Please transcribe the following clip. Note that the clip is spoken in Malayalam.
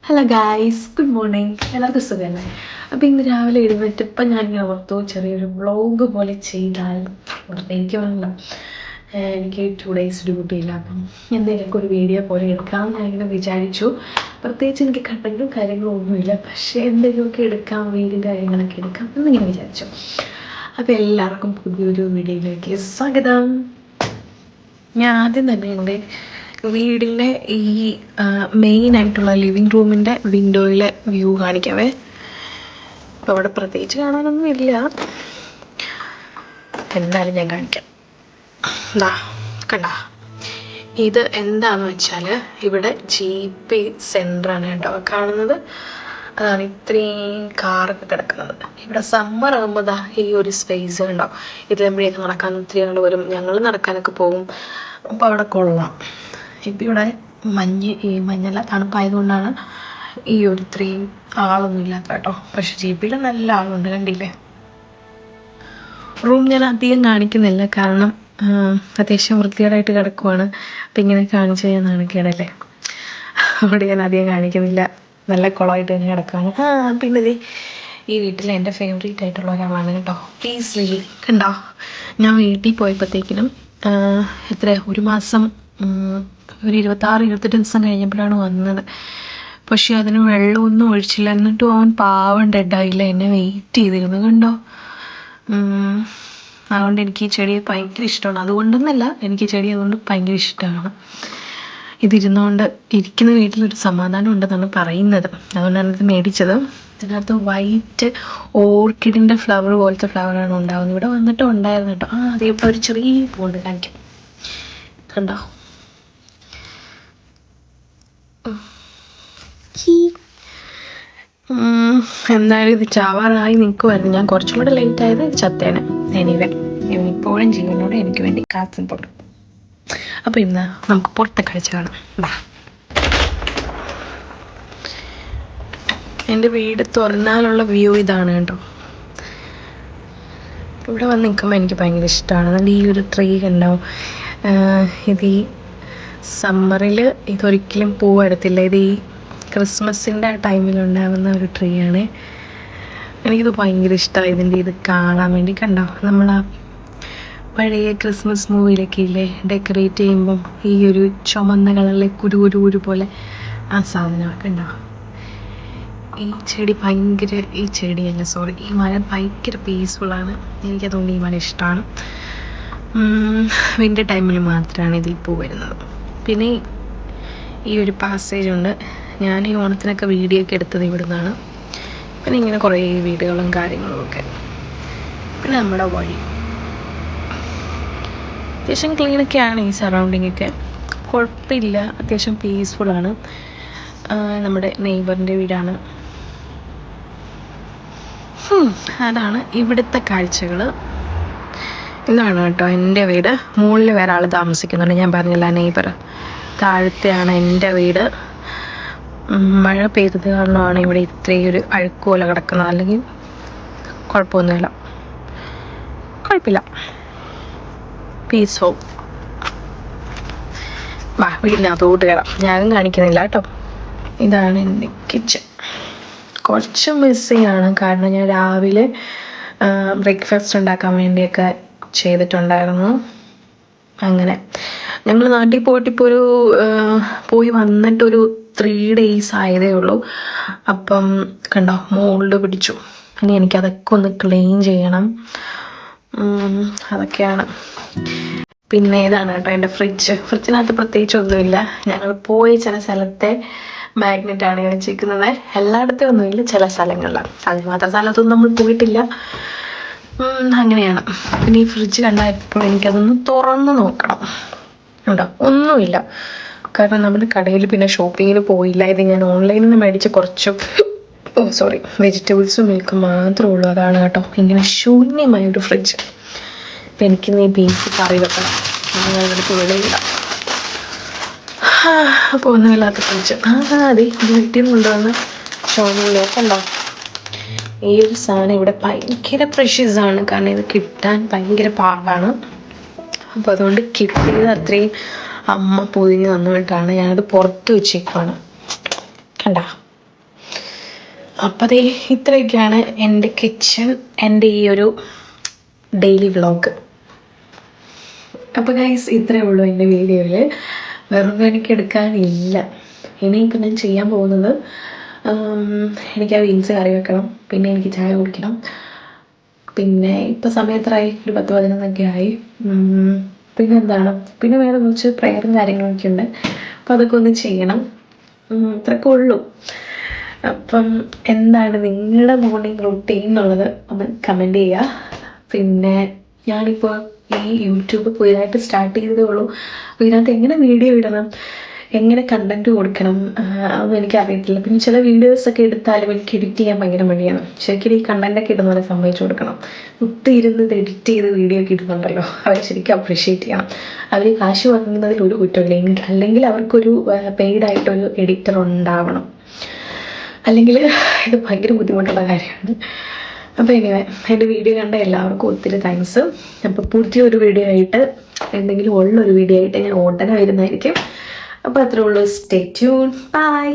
Hello guys, good morning. എല്ലാവർക്കും സുഖമല്ലേ? അപ്പോൾ ഇന്ന് രാവിലെ എഴുന്നേറ്റ് ഇപ്പം ഞാനിങ്ങനെ ഓർത്തു ചെറിയൊരു വ്ളോഗ് പോലെ ചെയ്താൽ എനിക്ക് വേണ്ട, എനിക്ക് 2 days ഡ്യൂട്ടിയില്ല, അപ്പം എന്തെങ്കിലുമൊക്കെ ഒരു വീഡിയോ പോലെ എടുക്കാമെന്ന് ഞാനിങ്ങനെ വിചാരിച്ചു. പ്രത്യേകിച്ച് എനിക്ക് കണ്ടന്റും കാര്യങ്ങളും ഒന്നുമില്ല, പക്ഷേ എന്തെങ്കിലുമൊക്കെ എടുക്കാം, വീഡിയോ കാര്യങ്ങളൊക്കെ എടുക്കാം എന്നിങ്ങനെ വിചാരിച്ചു. അപ്പോൾ എല്ലാവർക്കും പുതിയൊരു വീഡിയോയിലേക്ക് സ്വാഗതം. ഞാൻ ആദ്യം തന്നെ എൻ്റെ വീടിൻ്റെ ഈ മെയിനായിട്ടുള്ള ലിവിങ് റൂമിൻ്റെ വിൻഡോയിലെ വ്യൂ കാണിക്കാവേ. അപ്പോൾ അവിടെ പ്രത്യേകിച്ച് കാണാനൊന്നും ഇല്ല, എന്തായാലും ഞാൻ കാണിക്കാം. എന്താ കണ്ട, ഇത് എന്താണെന്ന് വെച്ചാൽ ഇവിടെ GP സെൻ്ററാണ് കേട്ടോ കാണുന്നത്. അതാണ് ഇത്രയും കാറൊക്കെ കിടക്കുന്നത്. ഇവിടെ സമ്മർ ആകുമ്പോൾ ഈ ഒരു സ്പേസ് ഉണ്ടോ, ഇതിലെപ്പോഴേക്ക് നടക്കാൻ ഒത്തിരി ആൾ വരും, ഞങ്ങൾ നടക്കാനൊക്കെ പോകും. അപ്പോൾ അവിടെ കൊള്ളാം. ഇപ്പം ഇവിടെ മഞ്ഞല്ല, തണുപ്പായതുകൊണ്ടാണ് ഈ ഒരു ഇത്രയും ആളൊന്നും ഇല്ലാത്ത കേട്ടോ. പക്ഷെ GPയിൽ നല്ല ആളുണ്ട്, കണ്ടില്ലേ. റൂം ഞാൻ അധികം കാണിക്കുന്നില്ല, കാരണം അത്യാവശ്യം വൃത്തികേടായിട്ട് കിടക്കുവാണ്. അപ്പം ഇങ്ങനെ കാണിച്ചു കഴിഞ്ഞാൽ നാണക്കേടല്ലേ, അവിടെ ഞാൻ അധികം കാണിക്കുന്നില്ല. നല്ല കുളമായിട്ട് തന്നെ കിടക്കുകയാണ്. പിന്നെ ഈ വീട്ടിൽ എൻ്റെ ഫേവറേറ്റ് ആയിട്ടുള്ള ഒരാളാണ് കേട്ടോ, പീസ് കണ്ടോ. ഞാൻ വീട്ടിൽ പോയപ്പോഴത്തേക്കിനും ഒരു മാസം, ഒരു 26-28 ദിവസം കഴിഞ്ഞപ്പോഴാണ് വന്നത്. പക്ഷെ അതിന് വെള്ളമൊന്നും ഒഴിച്ചില്ല, എന്നിട്ടും അവൻ പാവം ഡെഡായില്ല, എന്നെ വെയിറ്റ് ചെയ്തിരുന്നു കണ്ടോ. അതുകൊണ്ട് എനിക്ക് ഈ ചെടിയെ ഭയങ്കര ഇഷ്ടമാണ്. അതുകൊണ്ടൊന്നല്ല, എനിക്ക് ചെടി അതുകൊണ്ട് ഭയങ്കര ഇഷ്ടമാണ്. ഇരിക്കുന്ന വീട്ടിലൊരു സമാധാനം ഉണ്ടെന്നാണ് പറയുന്നത്, അതുകൊണ്ടാണ് ഇത് മേടിച്ചത്. ഇതിനകത്ത് വൈറ്റ് ഓർക്കിഡിൻ്റെ ഫ്ലവർ പോലത്തെ ഫ്ലവറാണ് ഉണ്ടാകുന്നത്. ഇവിടെ വന്നിട്ട് ഉണ്ടായിരുന്നു കേട്ടോ. അതേപോലെ ഒരു ചെറിയ പൂണ്ട് കാണിക്കാം, കണ്ടോ. എന്തായാലും ഇത് ചാവാറായി നിൽക്കുമായിരുന്നു. ഞാൻ കുറച്ചും കൂടെ ലേറ്റ് ആയത് ചത്തേനെ. എനിവേ ഇപ്പോഴും ജീവനോടെ എനിക്ക് വേണ്ടി കാത്തിരിപ്പുണ്ട്. അപ്പോൾ ഇന്ന് നമുക്ക് പുറത്തെ കാഴ്ച കാണാം. എൻ്റെ വീട് തുറന്നാലുള്ള വ്യൂ ഇതാണ് കേട്ടോ. ഇവിടെ വന്ന് നിൽക്കുമ്പോൾ എനിക്ക് ഭയങ്കര ഇഷ്ടമാണ്. അതുകൊണ്ട് ഈ ഒരു ട്രീ കണ്ടാവും. ഇത് ഈ സമ്മറിൽ ഇതൊരിക്കലും പൂവെടുത്തില്ല. ഇത് ഈ ക്രിസ്മസിൻ്റെ ടൈമിലുണ്ടാകുന്ന ഒരു ട്രീ ആണ്. എനിക്കിത് ഭയങ്കര ഇഷ്ടമായി. ഇത് കാണാൻ വേണ്ടി കണ്ടോ, നമ്മൾ ആ പഴയ ക്രിസ്മസ് മൂവിയിലൊക്കെ ഇല്ലേ, ഡെക്കറേറ്റ് ചെയ്യുമ്പം ഈ ഒരു ചുമന്ന കളറിലെ കുരു പോലെ ആ സാധനമൊക്കെ ഉണ്ടോ. ഈ മരം ഭയങ്കര പീസ്ഫുള്ളാണ്. എനിക്കതുകൊണ്ട് ഈ മരം ഇഷ്ടമാണ്. വിൻ്റർ ടൈമിൽ മാത്രമാണ് ഇതിൽ പൂ വരുന്നത്. പിന്നെ ഈ ഒരു പാസേജ് ഉണ്ട്. ഞാൻ ഈ ഓണത്തിനൊക്കെ വീഡിയോ ഒക്കെ എടുത്തത് ഇവിടെ നിന്നാണ്. പിന്നെ ഇങ്ങനെ കുറേ വീടുകളും കാര്യങ്ങളും ഒക്കെ. പിന്നെ നമ്മുടെ വഴി അത്യാവശ്യം ക്ലീനൊക്കെയാണ്. ഈ സറൗണ്ടിങ് ഒക്കെ കുഴപ്പമില്ല, അത്യാവശ്യം പീസ്ഫുള്ളാണ്. നമ്മുടെ നെയ്ബറിൻ്റെ വീടാണ്. അതാണ് ഇവിടുത്തെ കാഴ്ചകൾ. ഇതാണ് കേട്ടോ എൻ്റെ വീട്. മുകളിൽ വേറെ ആൾ താമസിക്കുന്നുണ്ട്, ഞാൻ പറഞ്ഞില്ല, നെയ്ബർ. താഴത്തെയാണ് എൻ്റെ വീട്. മഴ പെയ്തത് കാരണമാണ് ഇവിടെ ഇത്രയും ഒരു അഴുക്കുപോലെ കിടക്കുന്നത്, അല്ലെങ്കിൽ കുഴപ്പമില്ല. പീസ്ഫുൾ. വീടിനകത്തോട്ട് കയറാം. ഞാനും കാണിക്കുന്നില്ല കേട്ടോ. ഇതാണ് എൻ്റെ കിച്ചൺ. കുറച്ച് മിസ്സിങ് ആണ്, കാരണം ഞാൻ രാവിലെ ബ്രേക്ക്ഫാസ്റ്റ് ഉണ്ടാക്കാൻ വേണ്ടിയൊക്കെ ചെയ്തിട്ടുണ്ടായിരുന്നു. അങ്ങനെ ഞങ്ങൾ നാട്ടിൽ പോയിട്ട് ഇപ്പോൾ പോയി വന്നിട്ടൊരു 3 days ആയതേ ഉള്ളൂ. അപ്പം കണ്ടോ, മോൾഡ് പിടിച്ചു. ഇനി എനിക്കതൊക്കെ ഒന്ന് ക്ലീൻ ചെയ്യണം. അതൊക്കെയാണ്. പിന്നെ ഇതാണ് കേട്ടോ എൻ്റെ ഫ്രിഡ്ജിനകത്ത് പ്രത്യേകിച്ചൊന്നുമില്ല. ഞങ്ങൾ പോയ ചില സ്ഥലത്തെ മാഗ്നറ്റാണ് വെച്ചിരിക്കുന്നത്. എല്ലായിടത്തും ഒന്നുമില്ല, ചില സ്ഥലങ്ങളിലാണ്. അതിന് സ്ഥലത്തൊന്നും നമ്മൾ പോയിട്ടില്ല. അങ്ങനെയാണ്. പിന്നെ ഈ ഫ്രിഡ്ജ് കണ്ടായപ്പോൾ എനിക്കതൊന്ന് തുറന്ന് നോക്കണം. ഉണ്ടോ, ഒന്നുമില്ല. കാരണം നമ്മൾ കടയിൽ പിന്നെ ഷോപ്പിങ്ങിന് പോയില്ല. ഇത് ഞാൻ ഓൺലൈനിൽ നിന്ന് മേടിച്ച കുറച്ച് വെജിറ്റബിൾസും മിൽക്കും മാത്രമേ ഉള്ളൂ. അതാണ് കേട്ടോ ഇങ്ങനെ ശൂന്യമായൊരു ഫ്രിഡ്ജ്. ഇപ്പം എനിക്കിന്ന് ഈ ബീഫ് കറി വെക്കണം, ഞാനെടുത്ത് വെളിയില്ല. അപ്പോൾ ഒന്നുമില്ലാത്ത ഫ്രിഡ്ജ്. അതെ, വീട്ടിൽ നിന്ന് കൊണ്ടുവന്ന് ഷോപ്പിങ്ങിലേക്ക് ഉണ്ടോ. ഈ ഒരു സാധനം ഇവിടെ ഭയങ്കര പ്രഷ്യസ് ആണ്, കാരണം ഇത് കിട്ടാൻ ഭയങ്കര പാടാണ്. അപ്പോൾ അതുകൊണ്ട് കിട്ടിയത് അത്രയും അമ്മ പൊതിഞ്ഞ് തന്നിട്ടാണ്. ഞാനത് പുറത്ത് വെച്ചേക്കുവാണ്. കണ്ട, അപ്പോൾ അതേ ഇത്രയൊക്കെയാണ് എൻ്റെ കിച്ചൺ, എൻ്റെ ഈ ഒരു ഡെയിലി വ്ളോഗ്. അപ്പോൾ ഗൈസ് ഇത്രയേ ഉള്ളൂ എൻ്റെ വീഡിയോയിൽ. വേറൊന്നും എനിക്ക് എടുക്കാനില്ല. ഇനിയിപ്പോൾ ഞാൻ ചെയ്യാൻ പോകുന്നത് എനിക്ക് ആ ബീൻസ് കറി വെക്കണം, പിന്നെ എനിക്ക് ചായ കുടിക്കണം, പിന്നെ ഇപ്പോൾ സമയത്തായി ഒരു 10-11 ആയി. പിന്നെ എന്താണ്, പിന്നെ വേറെ കുറച്ച് പ്രയറും കാര്യങ്ങളൊക്കെ ഉണ്ട്. അപ്പോൾ അതൊക്കെ ഒന്ന് ചെയ്യണം. ഇത്രയൊക്കെ ഉള്ളൂ. അപ്പം എന്താണ് നിങ്ങളുടെ മോർണിംഗ് റൂട്ടീൻ എന്നുള്ളത് ഒന്ന് കമൻറ്റ് ചെയ്യുക. പിന്നെ ഞാനിപ്പോൾ ഈ യൂട്യൂബ് പുതിയതായിട്ട് സ്റ്റാർട്ട് ചെയ്തതേ ഉള്ളൂ. അപ്പോൾ ഇതിനകത്ത് എങ്ങനെ വീഡിയോ ഇടണം, എങ്ങനെ കണ്ടൻറ്റ് കൊടുക്കണം അതൊന്നും എനിക്കറിയത്തില്ല. പിന്നെ ചില വീഡിയോസൊക്കെ എടുത്താലും എനിക്ക് എഡിറ്റ് ചെയ്യാൻ ഭയങ്കര മടിയാണ്. ശരിക്കും ഈ കണ്ടൻറ്റൊക്കെ ഇടുന്ന പോലെ സമ്മതിച്ചു കൊടുക്കണം. ഒത്തിരുന്ന് ഇത് എഡിറ്റ് ചെയ്ത് വീഡിയോ ഒക്കെ ഇടുന്നുണ്ടല്ലോ, അവരെ ശരിക്കും അപ്രീഷിയേറ്റ് ചെയ്യണം. അവർ കാശ് വാങ്ങുന്നതിൽ ഒരു കുറ്റമില്ല, അല്ലെങ്കിൽ അവർക്കൊരു പെയ്ഡായിട്ടൊരു എഡിറ്റർ ഉണ്ടാവണം. അല്ലെങ്കിൽ ഇത് ഭയങ്കര ബുദ്ധിമുട്ടുള്ള കാര്യമാണ്. അപ്പോൾ എനിവേ എൻ്റെ വീഡിയോ കണ്ട എല്ലാവർക്കും ഒത്തിരി താങ്ക്സ്. അപ്പോൾ പുതിയൊരു വീഡിയോ ആയിട്ട്, എന്തെങ്കിലും ഉള്ളൊരു വീഡിയോ ആയിട്ട് ഞാൻ ഉടനെ വരുന്നതായിരിക്കും. അപ്പോൾ അത്രേ ഉള്ളൂ. Stay tune. ബൈ.